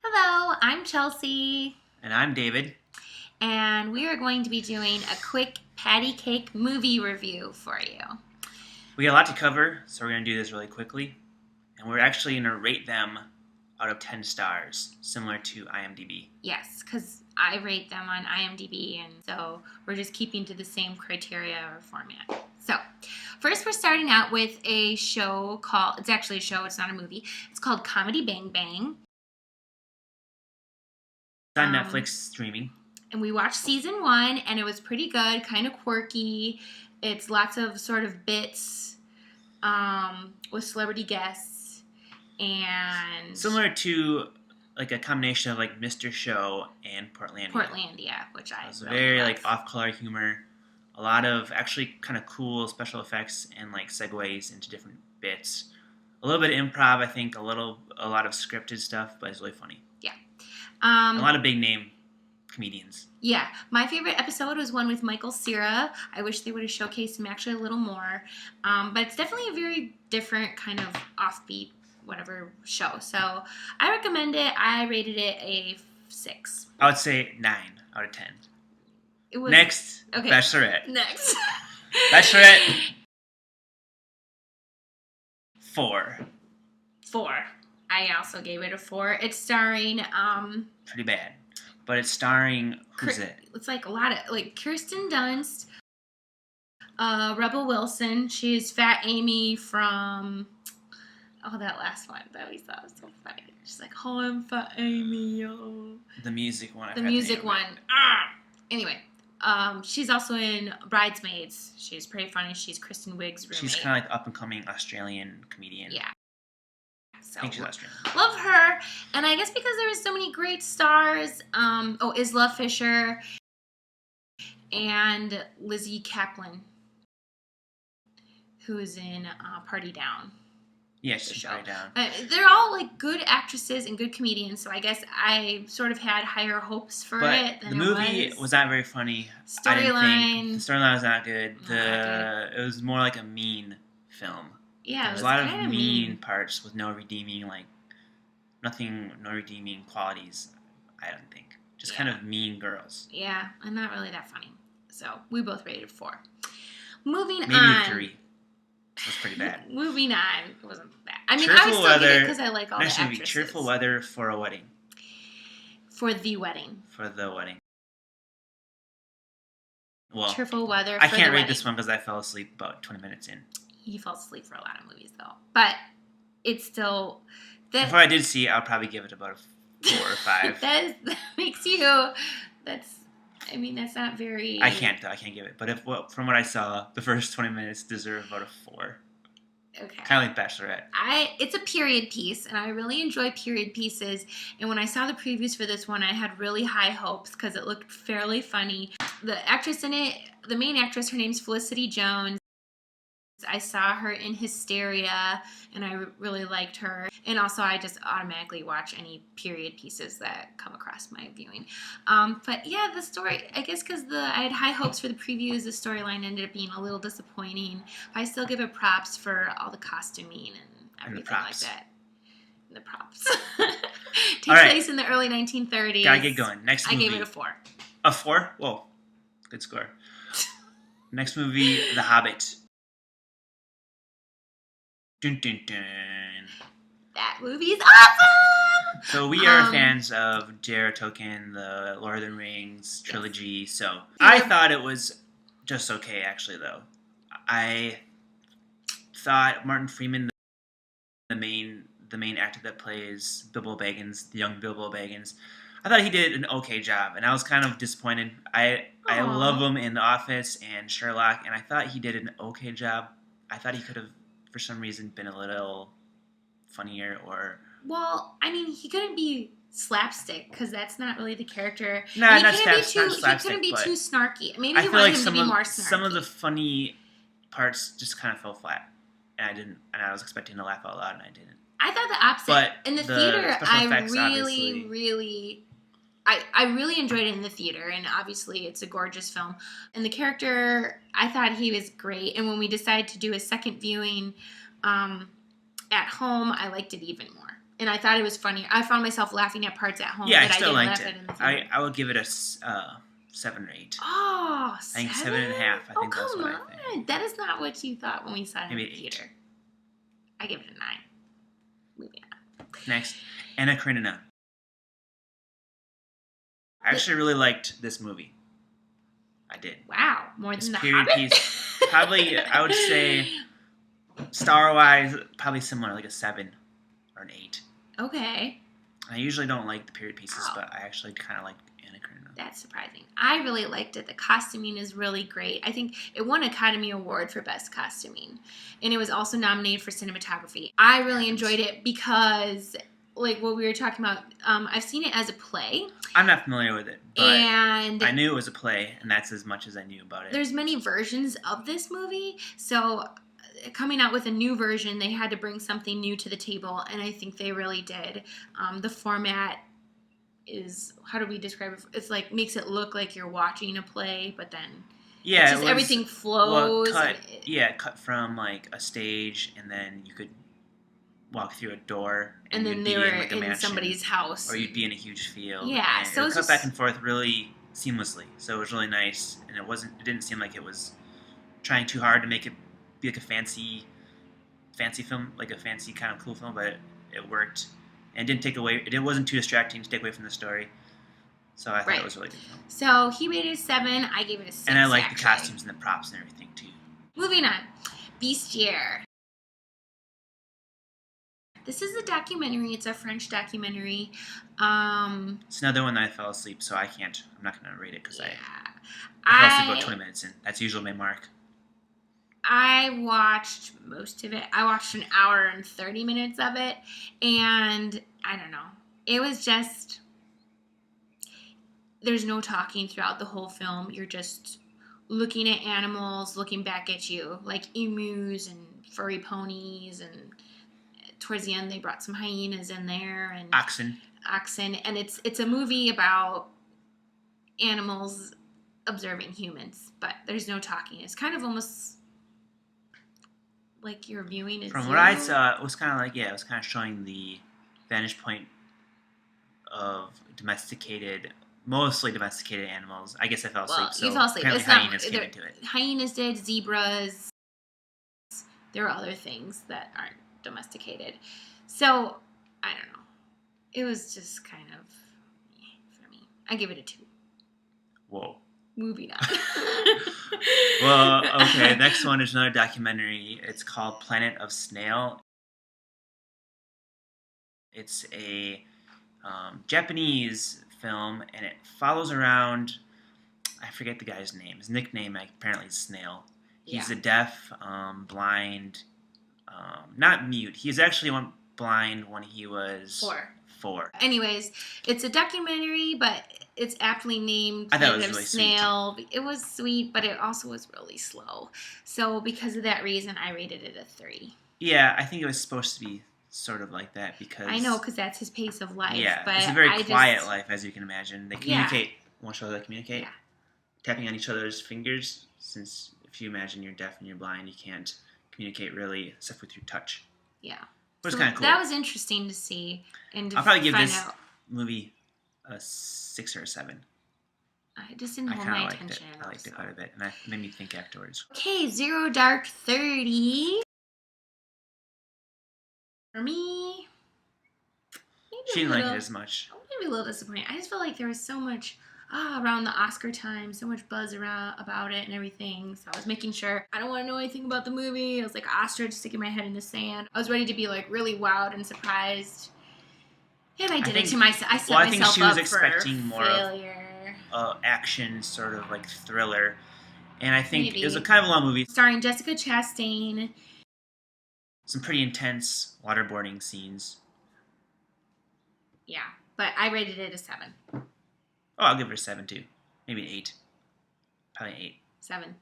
Hello, I'm Chelsea, And I'm David. and we are going to be doing a quick patty cake movie review for you. We got a lot to cover, so we're going to do this really quickly. And we're actually going to rate them out of 10 stars, similar to IMDb. Yes, because I rate them on IMDb, and so we're just keeping to the same criteria or format. So, first we're starting out with a show called, it's actually a show, it's not a movie. It's called Comedy Bang Bang. It's on Netflix streaming. And we watched season 1, and it was pretty good, kind of quirky. It's lots of sort of bits with celebrity guests, and Similar to like a combination of like Mr. Show and Portlandia, which I It's really very love. like off-color humor. A lot of actually kind of cool special effects and like segues into different bits. A little bit of improv, I think. A lot of scripted stuff, but it's really funny. Yeah. A lot of big name comedians. Yeah, my favorite episode was one with Michael Cera. I wish they would have showcased him actually a little more. But it's definitely a very different kind of offbeat whatever show. So I recommend it. I rated it a 6. I would say 9 out of 10. It was Next, okay. Bachelorette. Next. Bachelorette 4. 4. I also gave it a 4. It's starring Pretty bad. But it's starring who's it? It's like a lot of like Kirsten Dunst, Rebel Wilson. She's Fat Amy from that last one that we saw was so funny. She's like, "Oh, I'm Fat Amy, yo." The music one. The music one. Anyway, she's also in Bridesmaids. She's pretty funny. She's Kristen Wiig's roommate. She's kind of like up and coming Australian comedian. Yeah. So I think she's Australian. Love her, and I guess because there was so many great stars. Isla Fisher and Lizzie Kaplan, who is in Party Down. Yes, she's Party Down. They're all like good actresses and good comedians, so I guess I sort of had higher hopes for it than the movie was not very funny. Storyline. The storyline was not good. It was more like a mean film. Yeah, there's a lot of mean parts with no redeeming qualities. I don't think. Just kind of mean girls. Yeah, and not really that funny. So we both rated 4. Maybe on. 3. It was pretty bad. Moving on. It wasn't bad. I mean, I would still give it because I like all the actresses. Cheerful Weather for a Wedding. For the wedding. For the wedding. Well, Cheerful Weather. I can't rate this one because I fell asleep about 20 minutes in. He falls asleep for a lot of movies, though. But it's still... Before I did see it, I'll probably give it about a 4 or 5. that makes you... That's not very... I can't give it. But from what I saw, the first 20 minutes deserve about a 4. Okay. Kind of like Bachelorette. It's a period piece, and I really enjoy period pieces. And when I saw the previews for this one, I had really high hopes because it looked fairly funny. The actress in it, the main actress, her name's Felicity Jones. I saw her in Hysteria, and I really liked her. And also, I just automatically watch any period pieces that come across my viewing. But yeah, the story, I guess because I had high hopes for the previews, the storyline ended up being a little disappointing. I still give it props for all the costuming and everything like that. And the props. Takes place in the early 1930s. Gotta get going. Next movie. I gave it a 4. A 4? Whoa. Good score. Next movie, The Hobbit. Dun, dun, dun. That movie's awesome! So we are fans of J.R.R. Tolkien, the Lord of the Rings trilogy. So I thought it was just okay, actually, though. I thought Martin Freeman, the main actor that plays Bilbo Baggins, the young Bilbo Baggins, I thought he did an okay job, and I was kind of disappointed. I love him in The Office and Sherlock, and I thought he did an okay job. I thought he could have, for some reason, been a little funnier or... Well, I mean, he couldn't be slapstick because that's not really the character. No, and not he slapstick, couldn't be too snarky. Maybe I you feel wanted like him to be more snarky. some of the funny parts just kind of fell flat, and I was expecting to laugh out loud, and I didn't. I thought the opposite. But in the theater, I really enjoyed it in the theater, and obviously it's a gorgeous film. And the character, I thought he was great. And when we decided to do a second viewing at home, I liked it even more. And I thought it was funny. I found myself laughing at parts at home Yeah, that I still didn't liked laugh it. at in the theater. I would give it a 7 or 8. Oh, I think 7? 7.5. I Oh, think that's come what on. I think. That is not what you thought when we saw it in Maybe the 8. theater. I give it a 9. Moving on. Next, Karenina. I actually really liked this movie. I did. Wow, more This than the period Hobbit? piece, probably, I would say, star-wise, probably similar, like a 7 or an 8. Okay. I usually don't like the period pieces, Wow. but I actually kind of like Anna Karenina. That's surprising. I really liked it. The costuming is really great. I think it won Academy Award for Best Costuming. And it was also nominated for cinematography. I really enjoyed it because, like what we were talking about, I've seen it as a play. I'm not familiar with it, but And I knew it was a play, and that's as much as I knew about it. there's many versions of this movie. So coming out with a new version, they had to bring something new to the table. And I think they really did. The format is, how do we describe it? It's like makes it look like you're watching a play, but then Yeah, just everything flows. Cut from like a stage, and then you could walk through a door, and then you'd they be were in, like, a in mansion, somebody's house. or you'd be in a huge field. Yeah, and so it would it's cut just back and forth really seamlessly. So it was really nice, and it didn't seem like it was trying too hard to make it be like a fancy film, like a fancy kind of cool film, but it worked. And it didn't take away. It wasn't too distracting to take away from the story. So I thought it was a really good film. So he rated it 7. I gave it a 6. And I like the actually. costumes and the props and everything too. Moving on, Bestiare. This is a documentary. It's a French documentary. It's another one that I fell asleep, so I'm not going to rate it because Yeah. I fell asleep about 20 minutes in. That's usually my mark. I watched most of it. I watched an hour and 30 minutes of it, and I don't know. It was just, there's no talking throughout the whole film. You're just looking at animals, looking back at you, like emus and furry ponies, and towards the end they brought some hyenas in there and Oxen. And it's a movie about animals observing humans, but there's no talking. It's kind of almost like you're viewing it. From what I saw, it was kind of like, it was kind of showing the vantage point of mostly domesticated animals. I guess I fell asleep. Well, so you fell asleep. apparently It's not, hyenas came into it. Hyenas did, zebras. There are other things that aren't domesticated. So, I don't know. It was just kind of, for me. I give it a 2. Whoa. Moving on. Well, okay. Next one is another documentary. It's called Planet of Snail. It's a Japanese film, and it follows around, I forget the guy's name. His nickname apparently is Snail. He's a deaf, blind, not mute. He was actually blind when he was 4. Anyways, it's a documentary, but it's aptly named I thought it was Planet of really Snail. Sweet. It was sweet, but it also was really slow. So because of that reason, I rated it a 3. Yeah, I think it was supposed to be sort of like that because... I know, because that's his pace of life. Yeah, but it's a very quiet life, as you can imagine. They communicate. Want to show how they communicate? Yeah. Tapping on each other's fingers, since if you imagine you're deaf and you're blind, you can't communicate really except with your touch. Yeah. It was kind of cool. That was interesting to see. And to I'll probably give this out. movie a 6 or a 7. I just didn't I hold kind my of liked it. attention. I liked it quite a bit, and that made me think afterwards. Okay, 0 Dark 30. For me, She didn't like it as much. I was maybe a little disappointed. I just felt like there was so much around the Oscar time, so much buzz about it and everything. So I was making sure I don't want to know anything about the movie. I was like ostrich sticking my head in the sand. I was ready to be like really wowed and surprised. And I did it to myself. I set myself up for failure. I think she was expecting more of action, sort of like thriller. And I think it was a kind of a long movie. Starring Jessica Chastain. Some pretty intense waterboarding scenes. Yeah, but I rated it a 7. Oh, I'll give it a 7 too. Maybe an 8. Probably an 8. 7.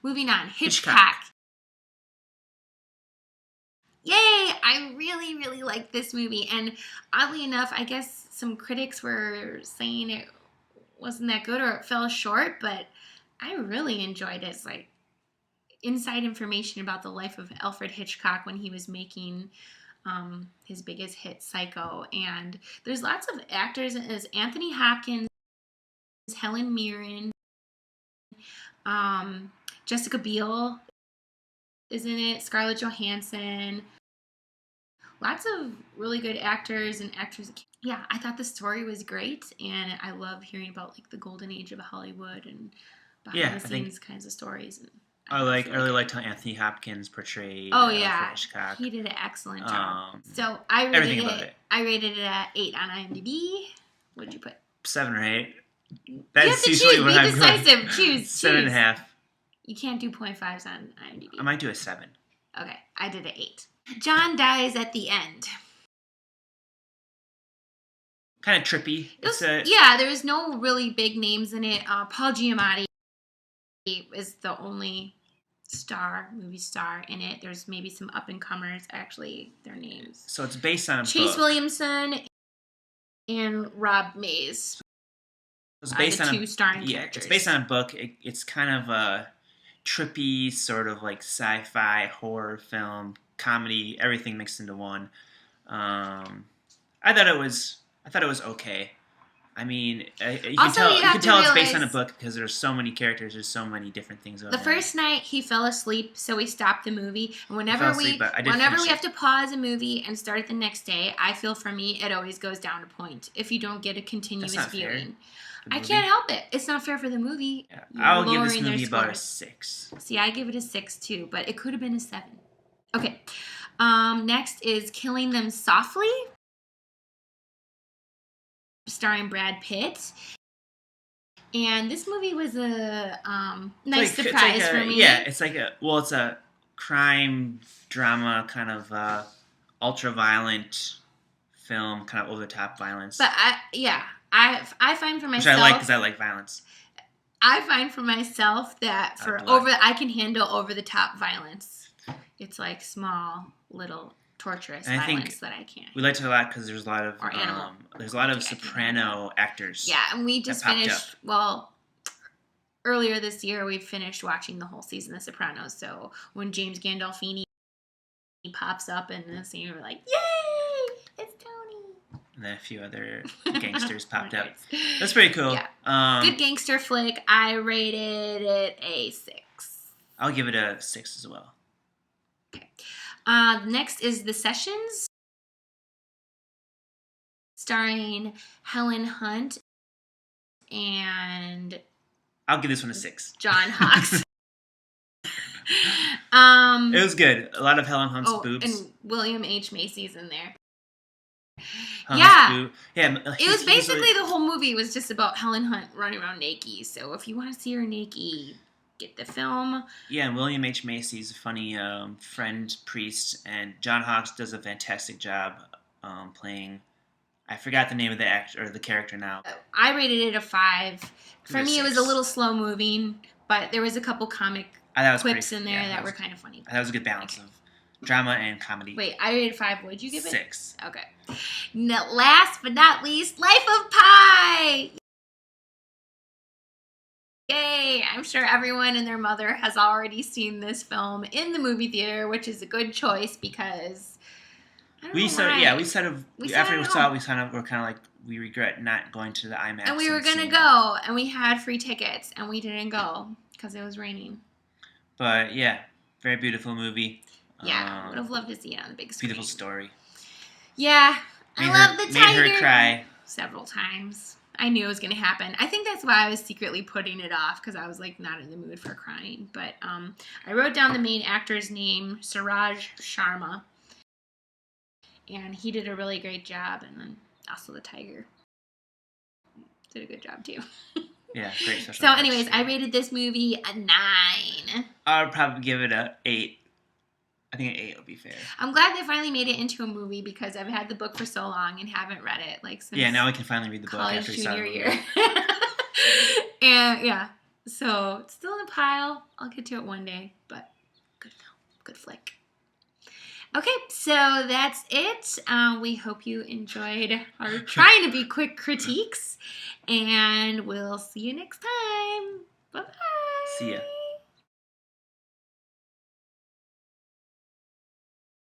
Moving on. Hitchcock. Yay! I really, really liked this movie. And oddly enough, I guess some critics were saying it wasn't that good or it fell short, but I really enjoyed it. It's like inside information about the life of Alfred Hitchcock when he was making his biggest hit, Psycho. And there's lots of actors. There's Anthony Hopkins, Helen Mirren, Jessica Biel is in it, Scarlett Johansson. Lots of really good actors and actresses. Yeah, I thought the story was great, and I love hearing about like the golden age of Hollywood and behind the scenes kinds of stories. And I really liked how Anthony Hopkins portrayed. Hitchcock. He did an excellent job. So I rated it. I rated it at 8 on IMDb. What did you put? 7 or 8. That's usually what I'm going. Be decisive. Choose. 7.5. You can't do 0.5s on IMDb. I might do a 7. Okay, I did an 8. John dies at the end. Kind of trippy. There was no really big names in it. Paul Giamatti is the only movie star in it. There's maybe some up-and-comers, actually, their names. So it's based on a Chase book. Williamson and Rob Mays. It's based on two starring characters. It's based on a book. It's kind of a trippy, sort of like sci-fi, horror film, comedy, everything mixed into one. I thought it was okay. I mean, you can tell it's based on a book because there's so many characters, there's so many different things going on. The first night he fell asleep, so we stopped the movie. And whenever we have to pause a movie and start it the next day, I feel for me it always goes down a point if you don't get a continuous viewing. I can't help it. It's not fair for the movie. Yeah. I'll give this movie about a 6. See, I give it a 6 too, but it could have been a 7. Okay. Next is Killing Them Softly, starring Brad Pitt. And this movie was a nice surprise for me. Yeah, it's a crime drama kind of ultra-violent film, kind of over-the-top violence. But I find for myself, which I like because I like violence. I find for myself that I can handle over-the-top violence. It's like small, little, torturous violence that I can't. We liked it a lot because there's a lot of soprano actors. Yeah, and we just finished. Well, earlier this year we finished watching the whole season of Sopranos. So when James Gandolfini pops up in the scene, we're like, "Yay! It's Tony!" And then a few other gangsters popped up. That's pretty cool. Yeah. Good gangster flick. I rated it a 6. I'll give it a 6 as well. Okay. Next is The Sessions, starring Helen Hunt and I'll give this one a 6. John Hawkes. It was good. A lot of Helen Hunt's boobs. And William H. Macy's in there. Yeah. It was basically the whole movie was just about Helen Hunt running around naked. So if you want to see her naked, get the film. Yeah, and William H. Macy's a funny friend priest, and John Hawkes does a fantastic job playing. I forgot the name of the actor or the character now. I rated it a 5. For me, it was a little slow moving, but there was a couple comic clips in there that were kind of funny. That was a good balance of drama and comedy. Wait, I rated 5. What did you give it? 6. Okay. Now, last but not least, Life of Pi. Yay! I'm sure everyone and their mother has already seen this film in the movie theater, which is a good choice because after we saw it, we kind of like, we regret not going to the IMAX. And we were going to go, and we had free tickets, and we didn't go because it was raining. But yeah, very beautiful movie. Yeah, would have loved to see it on the big screen. Beautiful story. Yeah, I love the tiger. Made her cry several times. I knew it was going to happen. I think that's why I was secretly putting it off because I was like not in the mood for crying. But I wrote down the main actor's name, Suraj Sharma, and he did a really great job. And then also the tiger did a good job too. Yeah, great special. So, anyways, I rated this movie a 9. I would probably give it a 8. I think an 8 would be fair. I'm glad they finally made it into a movie because I've had the book for so long and haven't read it since. Yeah, now we can finally read the book after we saw it. Year. And yeah, so it's still in the pile. I'll get to it one day, but good film, good flick. Okay, so that's it. We hope you enjoyed our trying to be quick critiques, and we'll see you next time. Bye-bye. See ya.